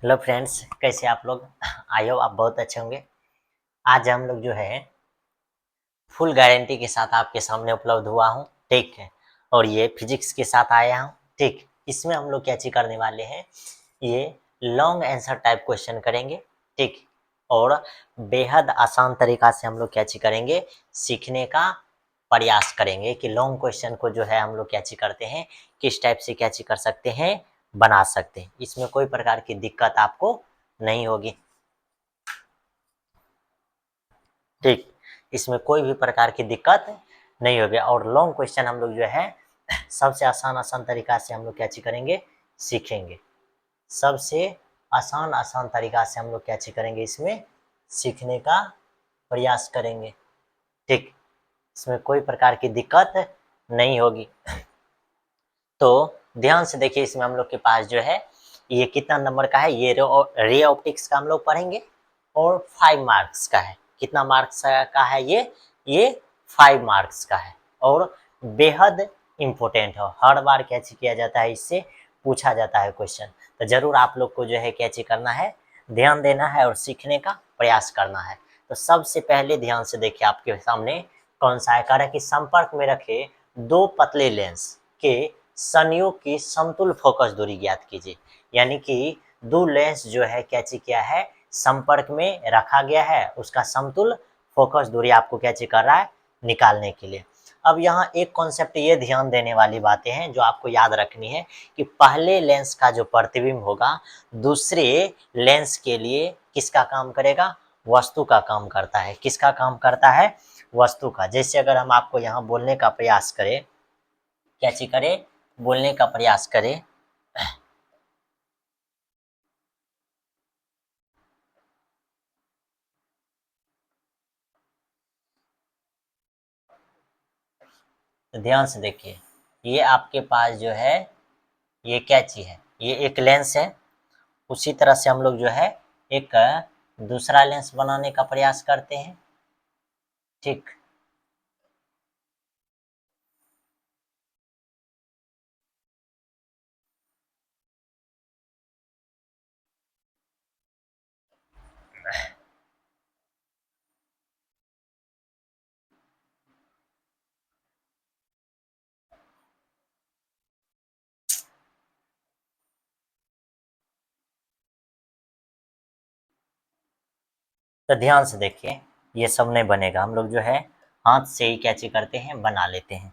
Hello friends, कैसे आप लोग। आई होप आप बहुत अच्छे होंगे। आज हम लोग जो है फुल गारंटी के साथ आपके सामने उपलब्ध हुआ हूँ, ठीक है। और ये फिजिक्स के साथ आया हूँ, ठीक। इसमें हम लोग क्या चीज करने वाले हैं, ये लॉन्ग आंसर टाइप क्वेश्चन करेंगे, ठीक। और बेहद आसान तरीका से हम लोग क्या चीज करेंगे, सीखने का प्रयास करेंगे कि लॉन्ग क्वेश्चन को जो है हम लोग क्या चीज करते हैं, किस टाइप से क्या चीज कर सकते हैं, बना सकते हैं। इसमें कोई प्रकार की दिक्कत आपको नहीं होगी, ठीक। इसमें कोई भी प्रकार की दिक्कत नहीं होगी। और लॉन्ग क्वेश्चन हम लोग जो है सबसे आसान आसान तरीका से हम लोग क्या चीज करेंगे, सीखेंगे। सबसे आसान आसान तरीका से हम लोग क्या चीज करेंगे, इसमें सीखने का प्रयास करेंगे, ठीक। इसमें कोई प्रकार की दिक्कत नहीं होगी। तो ध्यान से देखिए, इसमें हम लोग के पास जो है ये कितना नंबर का है, ये रे ऑप्टिक्स का हम लोग पढ़ेंगे और 5 मार्क्स का है। कितना मार्क्स का है ये 5 मार्क्स का है और बेहद इम्पोर्टेंट है। हर बार कैच किया जाता है, इससे पूछा जाता है क्वेश्चन। तो जरूर आप लोग को जो है कैच करना है, ध्यान देना है और सीखने का प्रयास करना है। तो सबसे पहले ध्यान से देखिए, आपके सामने कौन सा है, कह रहा है कि संपर्क में रखे दो पतले लेंस के संयोग की समतुल फोकस दूरी ज्ञात कीजिए। यानी कि दो लेंस जो है कैची किया है, संपर्क में रखा गया है, उसका समतुल फोकस दूरी आपको कैची कर रहा है, निकालने के लिए। अब यहाँ एक कॉन्सेप्ट ये ध्यान देने वाली बातें हैं जो आपको याद रखनी है कि पहले लेंस का जो प्रतिबिंब होगा दूसरे लेंस के लिए किसका काम करेगा, वस्तु का काम करता है। किसका काम करता है, वस्तु का। जैसे अगर हम आपको यहाँ बोलने का प्रयास करें, कैसी करें, बोलने का प्रयास करें, तो ध्यान से देखिए, ये आपके पास जो है ये कैची है, ये एक लेंस है। उसी तरह से हम लोग जो है एक दूसरा लेंस बनाने का प्रयास करते हैं, ठीक। तो ध्यान से देखिए, ये सब नहीं बनेगा। हम लोग जो है हाथ से ही कैची करते हैं, बना लेते हैं।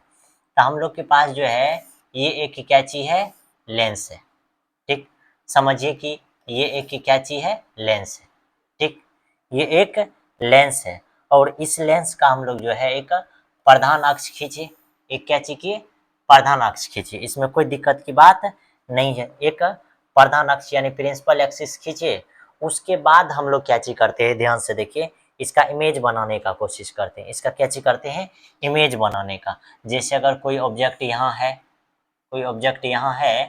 तो हम लोग के पास जो है ये एक कैची है, लेंस है, ठीक। समझिए कि ये एक कैची है, लेंस है, ठीक। ये एक लेंस है और इस लेंस का हम लोग जो है एक प्रधान अक्ष खींचे, एक कैची की प्रधान अक्ष खींचे, इसमें कोई दिक्कत की बात नहीं है। एक प्रधान अक्ष यानी प्रिंसिपल एक्सिस खींचे। उसके बाद हम लोग कैची करते हैं, ध्यान से देखिए, इसका इमेज बनाने का कोशिश करते हैं। इसका कैची करते हैं, इमेज बनाने का। जैसे अगर कोई ऑब्जेक्ट यहाँ है, कोई ऑब्जेक्ट यहाँ है,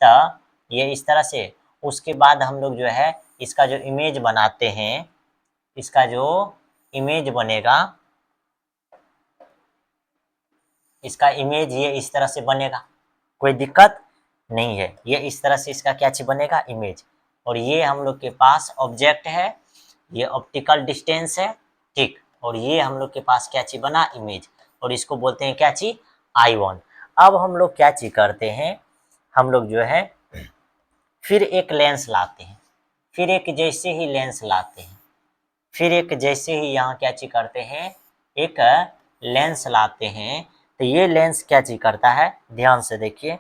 तो ये इस तरह से, उसके बाद हम लोग जो है इसका जो इमेज बनाते हैं, इसका जो इमेज बनेगा, इसका इमेज ये इस तरह से बनेगा, कोई दिक्कत नहीं है। ये इस तरह से इसका क्या चीज बनेगा, इमेज। और ये हम लोग के पास ऑब्जेक्ट है, ये ऑप्टिकल डिस्टेंस है, ठीक। और ये हम लोग के पास क्या चीज बना, इमेज। और इसको बोलते हैं क्या चीज, I1। अब हम लोग क्या चीज करते हैं, हम लोग जो है फिर एक लेंस लाते हैं, फिर एक जैसे ही लेंस लाते हैं, फिर एक जैसे ही यहाँ क्या चीज करते हैं, एक लेंस लाते हैं। तो ये लेंस क्या चीज करता है, ध्यान से देखिए,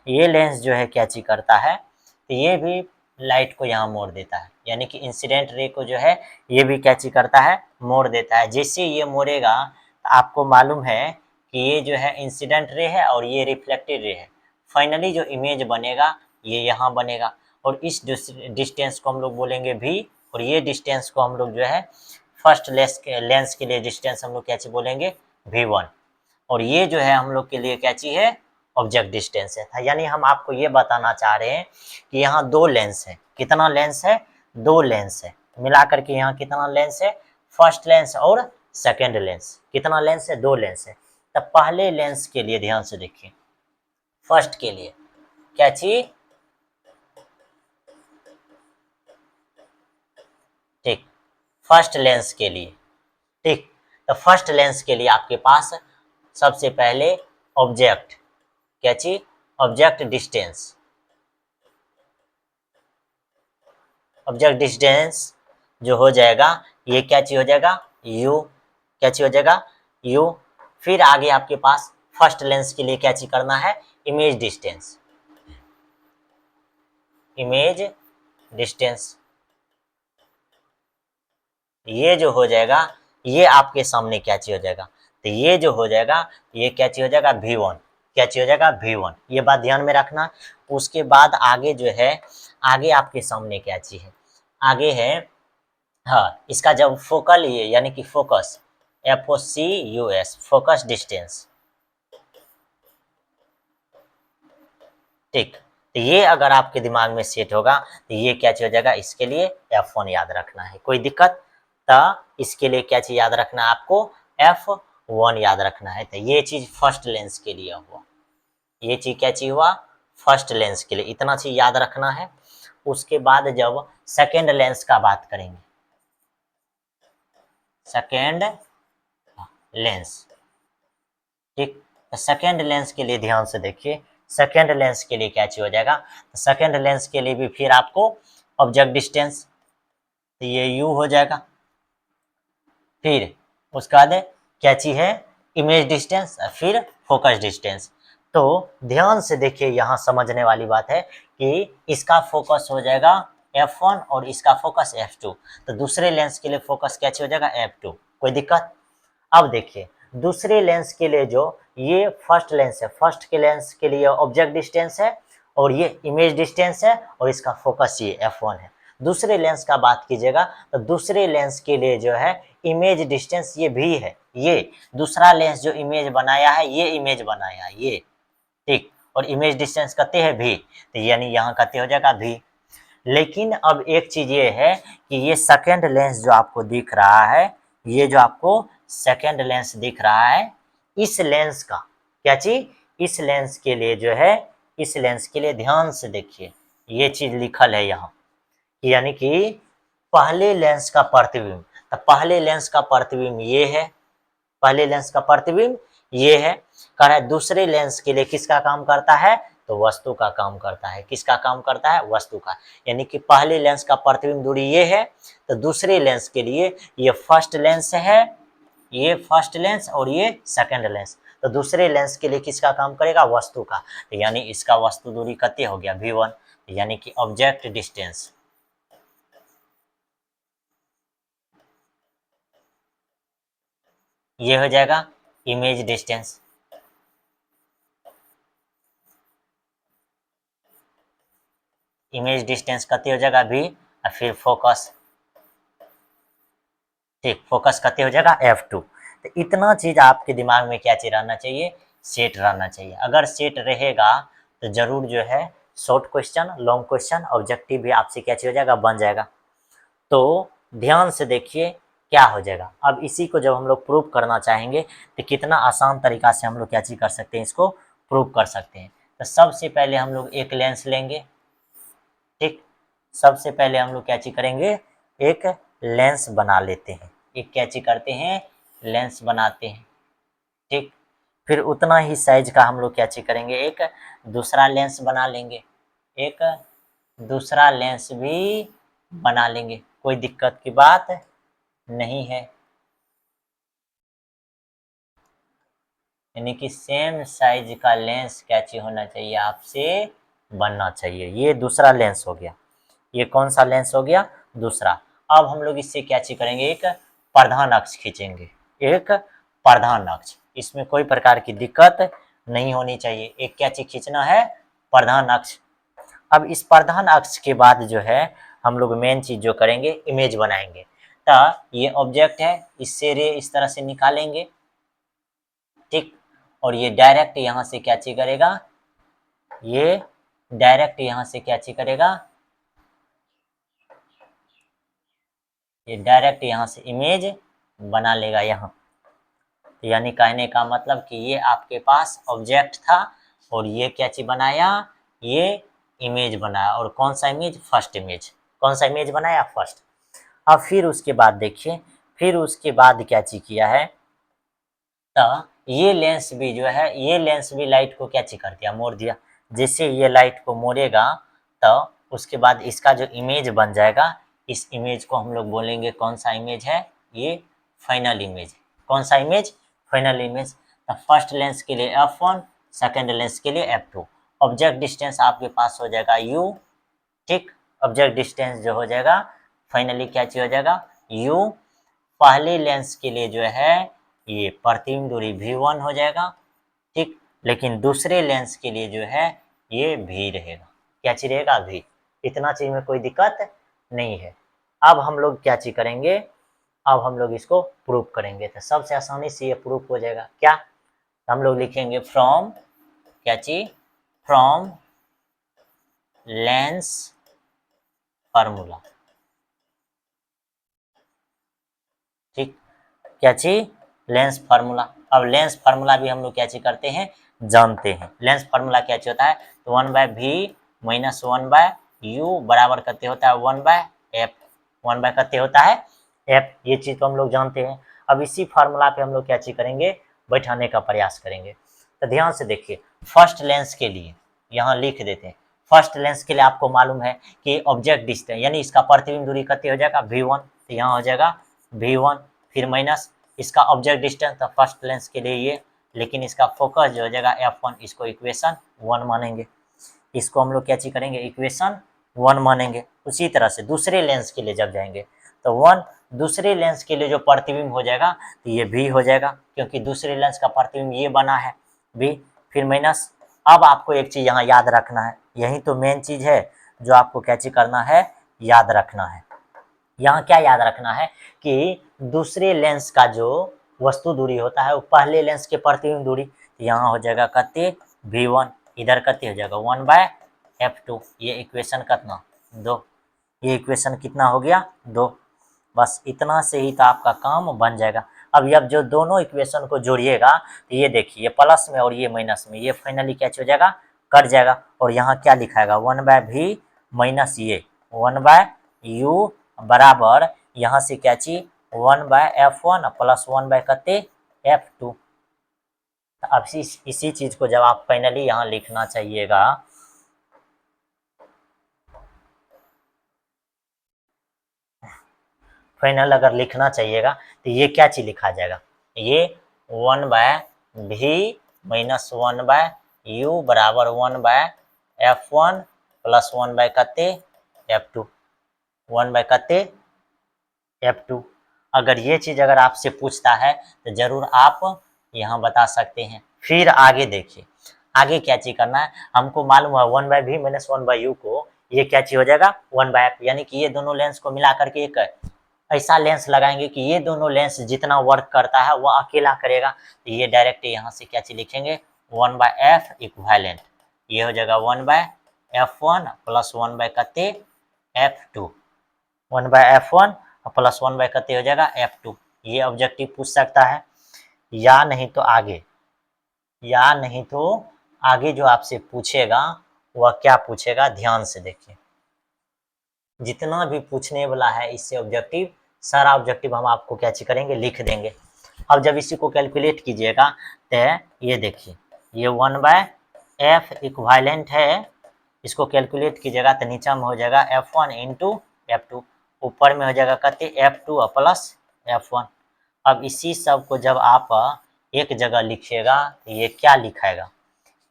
ये लेंस जो है क्या चीज करता है, तो ये भी लाइट को यहाँ मोड़ देता है। यानी कि इंसिडेंट रे को जो है ये भी क्या चीज करता है, मोड़ देता है। जैसे ये मोड़ेगा तो आपको मालूम है कि ये जो है इंसिडेंट रे है और ये रिफ्लेक्टेड रे है। फाइनली जो इमेज बनेगा ये यहाँ बनेगा। और इस डिस्टेंस को हम लोग बोलेंगे भी, और ये डिस्टेंस को हम लोग जो है फर्स्ट लेंस के लिए डिस्टेंस हम लोग क्या चीज बोलेंगे, V1। और ये जो है हम लोग के लिए क्या चीज है, ऑब्जेक्ट डिस्टेंस है। यानी हम आपको ये बताना चाह रहे हैं कि यहाँ दो लेंस है। कितना लेंस है, दो लेंस है। मिला करके यहाँ कितना लेंस है, फर्स्ट लेंस और सेकेंड लेंस। कितना लेंस है, दो लेंस है। तब पहले लेंस के लिए ध्यान से देखिए, फर्स्ट के लिए क्या चीज, ठीक, फर्स्ट लेंस के लिए। ठीक, तो फर्स्ट लेंस के लिए आपके पास सबसे पहले ऑब्जेक्ट, क्या चीज, ऑब्जेक्ट डिस्टेंस, ऑब्जेक्ट डिस्टेंस जो हो जाएगा ये क्या चीज हो जाएगा, यू, क्या चीज हो जाएगा, यू। फिर आगे आपके पास फर्स्ट लेंस के लिए क्या चीज करना है, इमेज डिस्टेंस, इमेज डिस्टेंस। ये जो हो जाएगा ये आपके सामने क्या चीज हो जाएगा, तो ये जो हो जाएगा ये क्या चीज हो जाएगा, V1, क्या चीज हो जाएगा, V1। ये बात ध्यान में रखना। उसके बाद आगे जो है, आगे आपके सामने क्या चीज है, आगे है, हाँ, इसका जब फोकल ये यानी कि फोकस, FOCUS, फोकस डिस्टेंस। ठीक, तो ये अगर आपके दिमाग में सेट होगा तो ये क्या चीज हो जाएगा, इसके लिए F1 याद रखना है, कोई दिक्कत, तो इसके लिए क्या चीज याद रखना है आपको, F1 याद रखना है। तो ये चीज फर्स्ट लेंस के लिए हुआ, ये चीज क्या चीज हुआ, फर्स्ट लेंस के लिए, इतना चीज याद रखना है। उसके बाद जब सेकेंड लेंस का बात करेंगे, सेकेंड लेंस, ठीक, सेकेंड लेंस के लिए ध्यान से देखिए, सेकेंड लेंस के लिए क्या चीज हो जाएगा, सेकेंड लेंस के लिए भी फिर आपको ऑब्जेक्ट डिस्टेंस, तो ये यू हो जाएगा। फिर उसके बाद क्या चीज है, इमेज डिस्टेंस, फिर फोकस डिस्टेंस। तो ध्यान से देखिए, यहाँ समझने वाली बात है कि इसका फोकस हो जाएगा F1 और इसका फोकस F2, तो दूसरे लेंस के लिए फोकस क्या चीज हो जाएगा, F2, कोई दिक्कत। अब देखिए दूसरे लेंस के लिए जो ये फर्स्ट लेंस है, फर्स्ट के लेंस के लिए ऑब्जेक्ट डिस्टेंस है और ये इमेज डिस्टेंस है और इसका फोकस ये F1 है। दूसरे लेंस का बात कीजिएगा तो दूसरे लेंस के लिए जो है इमेज डिस्टेंस ये भी है, ये दूसरा लेंस जो इमेज बनाया है ये इमेज बनाया है ये, ठीक, और इमेज डिस्टेंस कहते हैं भी, तो यानी यहाँ कहते हो जाएगा भी। लेकिन अब एक चीज ये है कि ये सेकेंड लेंस जो आपको दिख रहा है, ये जो आपको सेकेंड लेंस दिख रहा है, इस लेंस का क्या चीज, इस लेंस के लिए जो है, इस लेंस के लिए ध्यान से देखिए ये चीज लिखल है यहाँ, यानी कि पहले लेंस का प्रतिबिंब, तो पहले लेंस का प्रतिबिंब ये है, पहले लेंस का प्रतिबिंब ये है, कह रहा है दूसरे लेंस के लिए किसका काम करता है, तो वस्तु का काम करता है, किसका काम करता है, वस्तु का। यानी कि पहले लेंस का प्रतिबिंब दूरी ये है, तो दूसरे लेंस के लिए ये फर्स्ट लेंस है, ये फर्स्ट लेंस और ये सेकंड लेंस, तो दूसरे लेंस के लिए किसका काम करेगा, वस्तु का, तो यानी इसका वस्तु दूरी कितनी हो गया, V1, यानी कि ऑब्जेक्ट डिस्टेंस। ये हो जाएगा इमेज डिस्टेंस, इमेज डिस्टेंस कितनी हो जाएगा V, और फिर फोकस, ठीक, फोकस कितने हो जाएगा, F2। तो इतना चीज आपके दिमाग में क्या चीज रहना चाहिए, सेट रहना चाहिए। अगर सेट रहेगा तो जरूर जो है short question, long question, objective भी आपसे क्या चीज हो जाएगा, बन जाएगा। तो ध्यान से देखिए क्या हो जाएगा। अब इसी को जब हम लोग प्रूव करना चाहेंगे तो कितना आसान तरीका से हम लोग क्या चीज कर सकते हैं, इसको प्रूव कर सकते हैं। तो सबसे पहले हम लोग एक लेंस लेंगे, ठीक, सबसे पहले हम लोग क्या चीज करेंगे, एक लेंस बना लेते हैं, एक क्या चीज करते हैं, लेंस बनाते हैं, ठीक। फिर उतना ही साइज का हम लोग क्या चीज करेंगे, एक दूसरा लेंस बना लेंगे, एक दूसरा लेंस भी बना लेंगे, कोई दिक्कत की बात नहीं है। यानी कि सेम साइज का लेंस क्या चीज होना चाहिए, आपसे बनना चाहिए। ये दूसरा लेंस हो गया, ये कौन सा लेंस हो गया, दूसरा। अब हम लोग इससे क्या चीज करेंगे, एक प्रधान अक्ष खींचेंगे, एक प्रधान अक्ष, इसमें कोई प्रकार की दिक्कत नहीं होनी चाहिए। एक क्या चीज खींचना है, प्रधान अक्ष। अब इस प्रधान अक्ष के बाद जो है हम लोग मेन चीज जो करेंगे, इमेज बनाएंगे। तो ये ऑब्जेक्ट है, इससे रे इस तरह से निकालेंगे, ठीक, और ये डायरेक्ट यहाँ से क्या चीज करेगा, ये डायरेक्ट यहाँ से क्या चीज करेगा, ये डायरेक्ट यहाँ से इमेज बना लेगा यहाँ। यानी कहने का मतलब कि ये आपके पास ऑब्जेक्ट था और ये क्या चीज बनाया, ये इमेज बनाया। और कौन सा इमेज, फर्स्ट इमेज, कौन सा इमेज बनाया, फर्स्ट। अब फिर उसके बाद देखिए, फिर उसके बाद क्या चीज किया है, तो ये लेंस भी जो है, ये लेंस भी लाइट को क्या चीज कर दिया, मोड़ दिया। जैसे ये लाइट को मोड़ेगा तो उसके बाद इसका जो इमेज बन जाएगा, इस इमेज को हम लोग बोलेंगे कौन सा इमेज है, ये फाइनल इमेज। कौन सा इमेज, फाइनल इमेज। तो फर्स्ट लेंस के लिए f1, सेकेंड लेंस के लिए f2। ऑब्जेक्ट डिस्टेंस आपके पास हो जाएगा u, ठीक। ऑब्जेक्ट डिस्टेंस जो हो जाएगा फाइनली क्या चीज हो जाएगा, u। पहले लेंस के लिए जो है ये प्रतिबिंब दूरी v1 हो जाएगा, ठीक। लेकिन दूसरे लेंस के लिए जो है ये v रहेगा। क्या चीज रहेगा, v। इतना चीज में कोई दिक्कत नहीं है। अब हम लोग क्या चीज करेंगे, अब हम लोग इसको प्रूफ करेंगे। तो सबसे आसानी से ये प्रूफ हो जाएगा। क्या, हम लोग लिखेंगे फ्रॉम, क्या चीज, फ्रॉम लेंस फार्मूला, ठीक। क्या चीज, लेंस फार्मूला। अब लेंस फार्मूला भी हम लोग क्या चीज करते हैं, जानते हैं। लेंस फार्मूला क्या चीज होता है, तो 1/v माइनस 1/u बराबर करते होता है 1/f। 1 करते होता है f, ये चीज तो हम लोग जानते हैं। अब इसी फार्मूला पे हम लोग क्या चीज करेंगे, बैठाने का प्रयास करेंगे। तो ध्यान से देखिए, फर्स्ट लेंस के लिए यहाँ लिख देते हैं। फर्स्ट लेंस के लिए आपको मालूम है कि ऑब्जेक्ट डिस्टेंस यानी इसका प्रतिबिंब दूरी कितनी हो जाएगा, v1। तो यहाँ हो जाएगा v1, फिर माइनस इसका ऑब्जेक्ट डिस्टेंस, तो फर्स्ट लेंस के लिए ये, लेकिन इसका फोकस जो हो जाएगा f1, इसको इक्वेशन 1 मानेंगे। इसको हम लोग क्या चीज करेंगे, इक्वेशन 1 मानेंगे। उसी तरह से दूसरे लेंस के लिए जब जाएंगे तो 1, दूसरे लेंस के लिए जो प्रतिबिंब हो जाएगा तो ये v हो जाएगा, क्योंकि दूसरे लेंस का प्रतिबिंब ये बना है v, फिर माइनस। अब आपको एक चीज यहाँ याद रखना है, यही तो मेन चीज है जो आपको क्या चीज करना है, याद रखना है। यहाँ क्या याद रखना है कि दूसरे लेंस का जो वस्तु दूरी होता है वो पहले लेंस के प्रतिबिंब दूरी, तो यहाँ हो जाएगा कते, v1, इधर कते हो जाएगा 1/f2। ये इक्वेशन कितना, 2। ये इक्वेशन कितना हो गया, 2। बस इतना से ही तो आपका काम बन जाएगा। अब जो दोनों इक्वेशन को जोड़िएगा तो ये देखिए, ये प्लस में और ये माइनस में, ये फाइनली क्या हो जाएगा, कट जाएगा। और यहाँ क्या लिखाएगा, 1/v माइनस ये 1/u बराबर, यहाँ से क्या चीज 1/f1 प्लस 1/कते f2। अब इसी चीज को जब आप फाइनली यहाँ लिखना चाहिएगा, फाइनल अगर लिखना चाहिएगा तो ये क्या चीज लिखा जाएगा, ये 1/v माइनस 1/u बराबर 1/f1 प्लस 1/कते f2, 1/कते f2। अगर ये चीज अगर आपसे पूछता है तो जरूर आप यहाँ बता सकते हैं। फिर आगे देखिए, आगे क्या चीज करना है, हमको मालूम है 1/v माइनस 1/u को ये क्या चीज हो जाएगा 1/f, यानी कि ये दोनों लेंस को मिला करके एक ऐसा लेंस लगाएंगे कि ये दोनों लेंस जितना वर्क करता है वो अकेला करेगा। तो ये डायरेक्ट यहाँ से क्या चीज लिखेंगे 1/f इक्विवेलेंट, ये हो जाएगा 1/f1 plus 1/कते f2, 1/f1 plus 1/कते हो जाएगा f2। ये ऑब्जेक्टिव पूछ सकता है, या नहीं तो आगे, या नहीं तो आगे जो आपसे पूछेगा वह क्या पूछेगा, ध्यान से देखिए। जितना भी पूछने वाला है इससे ऑब्जेक्टिव, सारा ऑब्जेक्टिव हम आपको क्या चीज करेंगे, लिख देंगे। अब जब इसी को कैलकुलेट कीजिएगा तो ये देखिए, ये 1/f इक्विवेलेंट है, इसको कैलकुलेट कीजिएगा तो नीचा में हो जाएगा f1 इंटू f2, ऊपर में हो जाएगा कहते f2 प्लस f1। अब इसी सब को जब आप एक जगह लिखिएगा तो ये क्या लिखाएगा,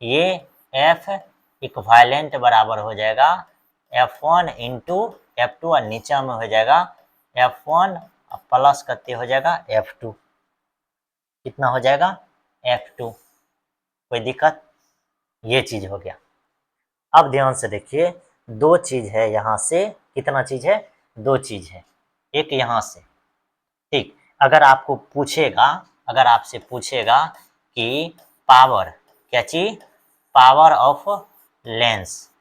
ये f इक्विवेलेंट बराबर हो जाएगा f1 इंटू f2 और नीचे में हो जाएगा f1 प्लस करते हो जाएगा f2। कितना हो जाएगा f2, कोई दिक्कत, ये चीज हो गया। अब ध्यान से देखिए, दो चीज है यहाँ से, कितना चीज है, दो चीज है, एक यहाँ से, ठीक। अगर आपको पूछेगा, अगर आपसे पूछेगा कि पावर, क्या चीज, power of lens,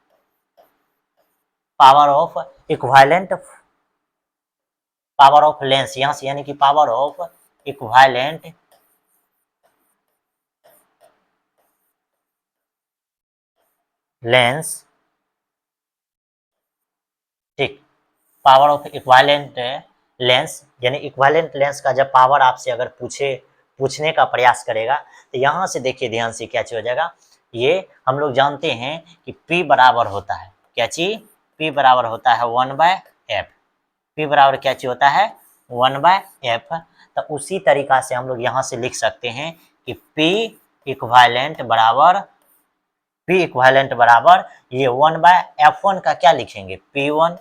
power of equivalent, power of lens यहाँ से, यानी कि पावर ऑफ इक्विवेलेंट लेंस, ठीक। पावर ऑफ इक्विवेलेंट लेंस यानी इक्विवेलेंट लेंस का जब पावर आपसे अगर पूछने का प्रयास करेगा तो यहाँ से देखिए ध्यान से क्या चीज हो जाएगा। ये हम लोग जानते हैं कि P बराबर होता है क्या चीज, P बराबर होता है 1/f। P बराबर क्या चीज होता है 1/f। तो उसी तरीका से हम लोग यहाँ से लिख सकते हैं कि P इक्विवेलेंट बराबर ये 1/f1 का क्या लिखेंगे P1,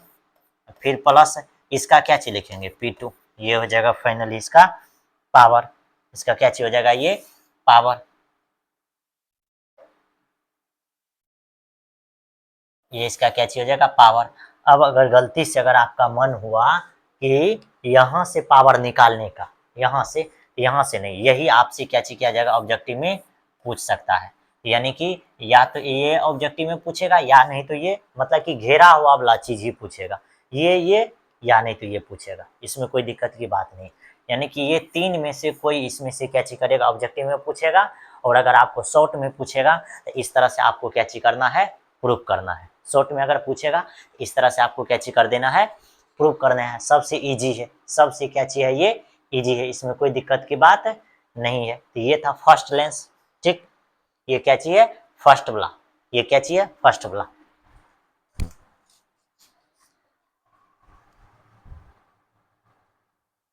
फिर प्लस इसका क्या चीज लिखेंगे P2। ये हो जाएगा फाइनली इसका पावर, इसका क्या चीज हो जाएगा ये पावर। ये इसका क्या चीज हो जाएगा पावर। अब अगर गलती से अगर आपका मन हुआ कि यहाँ से पावर निकालने का, यहाँ से नहीं, यही आपसे क्या चीज किया जाएगा ऑब्जेक्टिव में पूछ सकता है। यानी कि या तो ये ऑब्जेक्टिव में पूछेगा या नहीं तो ये मतलब कि घेरा हुआ वाला चीज ही पूछेगा, ये या नहीं तो ये पूछेगा, इसमें कोई दिक्कत की बात नहीं। यानी कि ये तीन में से कोई इसमें से क्या चीज करेगा ऑब्जेक्टिव में पूछेगा, और अगर आपको शॉर्ट में पूछेगा तो इस तरह से आपको क्या चीज करना है प्रूफ करना है। शॉर्ट में अगर पूछेगा इस तरह से आपको क्या चीज कर देना है प्रूफ करना है। सबसे इजी है, सबसे क्या चीज है ये इजी है, इसमें कोई दिक्कत की बात नहीं है। तो ये था फर्स्ट लेंस, ठीक। ये क्या चीज है फर्स्ट वाला, ये क्या चीज है फर्स्ट वाला।